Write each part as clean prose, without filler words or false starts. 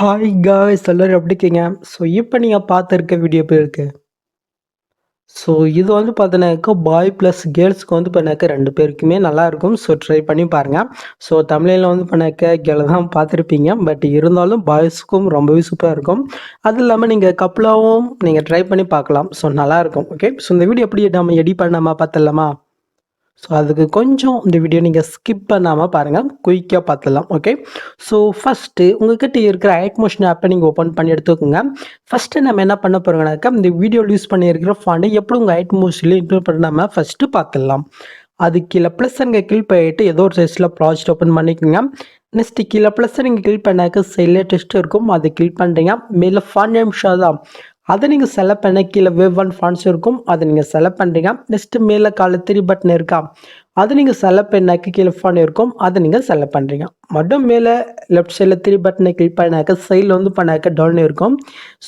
Hi guys எல்லாரும் எப்படி இருக்கீங்க? ஸோ இப்போ நீங்கள் பார்த்துருக்க வீடியோ எப்படி இருக்கு? ஸோ இது வந்து பார்த்தீங்கன்னாக்கா பாய் ப்ளஸ் கேர்ள்ஸ்க்கு வந்து பண்ணாக்க 2 பேருக்குமே நல்லாயிருக்கும். ஸோ ட்ரை பண்ணி பாருங்கள். ஸோ தமிழில் வந்து பண்ணாக்க கேர்ள் தான் பார்த்துருப்பீங்க. பட் இருந்தாலும் பாய்ஸுக்கும் ரொம்பவே சூப்பராக இருக்கும். அது இல்லாமல் நீங்கள் கப்பலாகவும் நீங்கள் ட்ரை பண்ணி பார்க்கலாம். ஸோ நல்லாயிருக்கும். ஓகே, ஸோ இந்த வீடியோ எப்படி நம்ம எடிட் பண்ணாமல் பார்த்துடலாமா? ஸோ அதுக்கு கொஞ்சம் இந்த வீடியோ நீங்கள் ஸ்கிப் பண்ணாமல் பாருங்கள், குயிக்காக பார்த்துடலாம். ஓகே, ஸோ ஃபஸ்ட்டு உங்கள்கிட்ட இருக்கிற ஐட்மோஷன் ஆப்பை நீங்கள் ஓப்பன் பண்ணி எடுத்துக்கோங்க. ஃபஸ்ட்டு நம்ம என்ன பண்ண போகிறோம்னாக்கா, இந்த வீடியோவில் யூஸ் பண்ணியிருக்கிற ஃபாண்டை எப்படி உங்கள் ஐட்மோஷனில் இன்க்ளூட் பண்ணாமல் ஃபஸ்ட்டு பார்த்துடலாம். அது கீழே ப்ளஸ் நீங்கள் கிளிக் பண்ணிட்டு ஏதோ ஒரு சைஸில் ப்ராஜெக்ட் ஓப்பன் பண்ணிக்கோங்க. நெக்ஸ்ட்டு கீழே ப்ளஸ் நீங்கள் கிளிக் பண்ணாக்க சைடில் டெஸ்ட் இருக்கும், அது கிளிக் பண்ணுறீங்க. மேலே ஃபாண்ட் நேம் ஷோ தான், அதை நீங்கள் செலக்ட் பண்ண கீழே வேவ் ஒன் ஃபாண்ட்ஸ் இருக்கும், அதை நீங்கள் செலக்ட் பண்ணுறீங்க. நெக்ஸ்ட்டு மேலே கால 3 பட்டன் இருக்கா, அதை நீங்கள் செலக்ட் பண்ணாக்க கீழே ஃபாண்ட் இருக்கும், அதை நீங்கள் செலக்ட் பண்ணுறீங்க. மட்டும் மேலே லெஃப்ட் சைடில் 3 பட்டனை கிளிக் பண்ணாக்க சைடில் வந்து பண்ணாக்க டவுன் இருக்கும்.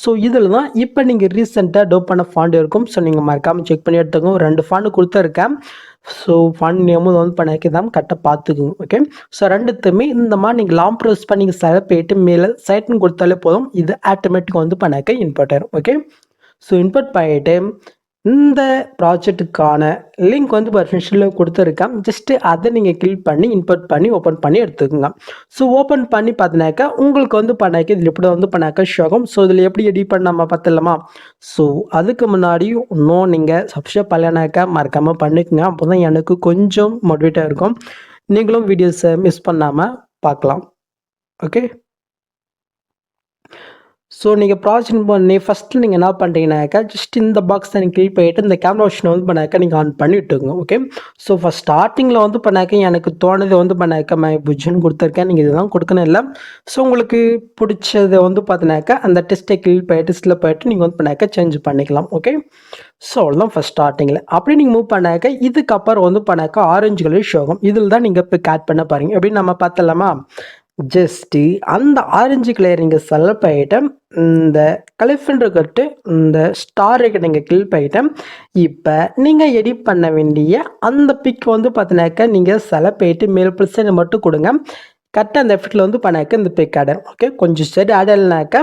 ஸோ இதில் தான் இப்போ நீங்கள் ரீசெண்டாக டவுன் பண்ண ஃபாண்ட் இருக்கும். ஸோ நீங்கள் மறக்காமல் செக் பண்ணி எடுத்துக்கோங்க. 2 ஃபாண்ட் கொடுத்துருக்கேன். ஸோ ஃபாண்ட் நேமும் வந்து பண்ணாக்க தான் கரெக்டாக பார்த்துக்குங்க. ஓகே, ஸோ ரெண்டுத்துமே இந்த மாதிரி நீங்கள் லாங் ப்ரெஸ் பண்ணி நீங்கள் செலக்ட் பண்ணிட்டு மேலே சைட்னு கொடுத்தாலே போதும், இது ஆட்டோமேட்டிக்காக வந்து பண்ணாக்க இன்புட் ஆயிரும். ஓகே, ஸோ இன்புட் பண்ணிட்டு இந்த ப்ராஜெக்ட்டுக்கான லிங்க் வந்து பர்ஃபெக்ஷனில் கொடுத்துருக்கேன். ஜஸ்ட்டு அதை நீங்கள் கிளிக் பண்ணி இன்புட் பண்ணி ஓப்பன் பண்ணி எடுத்துக்கோங்க. ஸோ ஓப்பன் பண்ணி பார்த்தினாக்கா உங்களுக்கு வந்து பண்ணாக்க இதில் எப்படி வந்து பண்ணாக்க ஷோகம். ஸோ இதில் எப்படி எடிட் பண்ணாமல் பார்த்துடலாமா? ஸோ அதுக்கு முன்னாடி இன்னும் நீங்கள் சப்ஸ்கிரைப் பண்ணலனாக்கா மறக்காமல் பண்ணிக்கோங்க. அப்போ தான் எனக்கு கொஞ்சம் மோட்டிவேட்டாக இருக்கும், நீங்களும் வீடியோஸை மிஸ் பண்ணாமல் பார்க்கலாம். ஓகே, ஸோ நீங்கள் ப்ராஜெக்ட் பண்ணி ஃபஸ்ட்டு நீங்கள் என்ன பண்ணுறீங்கனாக்கா ஜஸ்ட் இந்த பாக்ஸை நீங்கள் கிளிக் பண்ணிவிட்டு இந்த கேமரா ஆப்ஷனை வந்து பண்ணாக்க நீங்கள் ஆன் பண்ணி விட்டுங்க. ஓகே, ஸோ ஃபஸ்ட் ஸ்டார்டிங்கில் வந்து பண்ணாக்க எனக்கு தோணுதை வந்து பண்ணாக்க மை புஜ்ஜுன்னு கொடுத்துருக்கேன், நீங்கள் இதுதான் கொடுக்கணும் இல்லை. ஸோ உங்களுக்கு பிடிச்சதை வந்து பார்த்தினாக்கா அந்த டெஸ்ட்டை கிளிக் பண்ணிட்டு டெஸ்ட்டில் போயிட்டு நீங்கள் வந்து பண்ணாக்க சேஞ்ச் பண்ணிக்கலாம். ஓகே, ஸோ அவ்வளோதான் ஃபஸ்ட் ஸ்டார்டிங்கில். அப்படி நீங்கள் மூவ் பண்ணாக்க இதுக்கப்புறம் வந்து பண்ணாக்க ஆரஞ்சு கலர் ஷோ ஆகும். இதில் தான் நீங்கள் இப்போ ஆட் பண்ண பாருங்க. எப்படி நம்ம பார்த்தலாமா? ஜஸ்ட்டு அந்த ஆரஞ்சு கலர் நீங்கள் செலக்ட் பண்ணிட்டு இந்த கலிஃபென்ட்ரு கட்டு இந்த ஸ்டாருக்கு நீங்கள் கிளிக் பண்ணிட்டு இப்போ நீங்கள் எடிட் பண்ண வேண்டிய அந்த பிக் வந்து பார்த்தினாக்கா நீங்கள் செலக்ட் பண்ணிட்டு மேல் ப்ளஸ் மட்டும் கொடுங்க. கரெக்டாக அந்த எஃபெக்டில் வந்து பண்ணாக்க இந்த பிக் ஆட் ஆகும். ஓகே, கொஞ்சம் சைடு ஆட் ஆகலைனாக்கா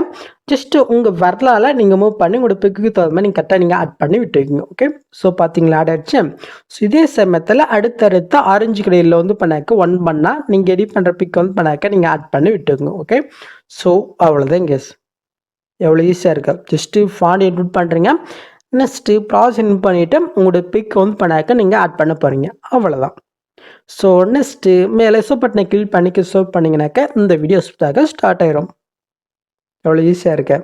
ஜஸ்ட்டு உங்கள் வரலால் நீங்கள் மூவ் பண்ணி உங்களோட பிக்கு தகுந்த மாதிரி நீங்கள் கரெக்டாக நீங்கள் ஆட் பண்ணி விட்டுருக்கீங்க. ஓகே, ஸோ பார்த்தீங்களா ஆட் ஆகிடுச்சு. ஸோ இதே சமயத்தில் அடுத்தடுத்த ஆரஞ்சு கலரில் வந்து பண்ணாக்க 1 பண்ணால் நீங்கள் எடிட் பண்ணுற பிக் வந்து பண்ணாக்க நீங்கள் ஆட் பண்ணி விட்டுருங்க. ஓகே, ஸோ அவ்வளோதான் கெஸ், எவ்வளோ ஈஸியாக இருக்கா. ஜஸ்ட்டு ஃபாண்ட் இன்க்ளூட் பண்ணுறீங்க, நெக்ஸ்ட்டு ப்ராசஸ் இன்க்ளூட் பண்ணிவிட்டு உங்களோட பிக் வந்து பண்ணாக்க நீங்கள் ஆட் பண்ண போகிறீங்க. அவ்வளோதான். ஸோ நெக்ஸ்ட்டு மேலே சோ பட்டனை கிளிக் பண்ணி சோப் பண்ணிங்கனாக்கா இந்த வீடியோ ஸ்டார்ட் ஆயிரும். எவ்வளோ ஈஸியாக இருக்கு.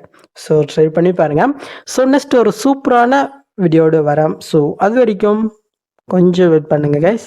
ஸோ ட்ரை பண்ணி பாருங்கள். ஸோ நெக்ஸ்ட் ஒரு சூப்பரான வீடியோடு வரேன். ஸோ அது வரைக்கும் கொஞ்சம் வெயிட் பண்ணுங்கள் கைஸ்.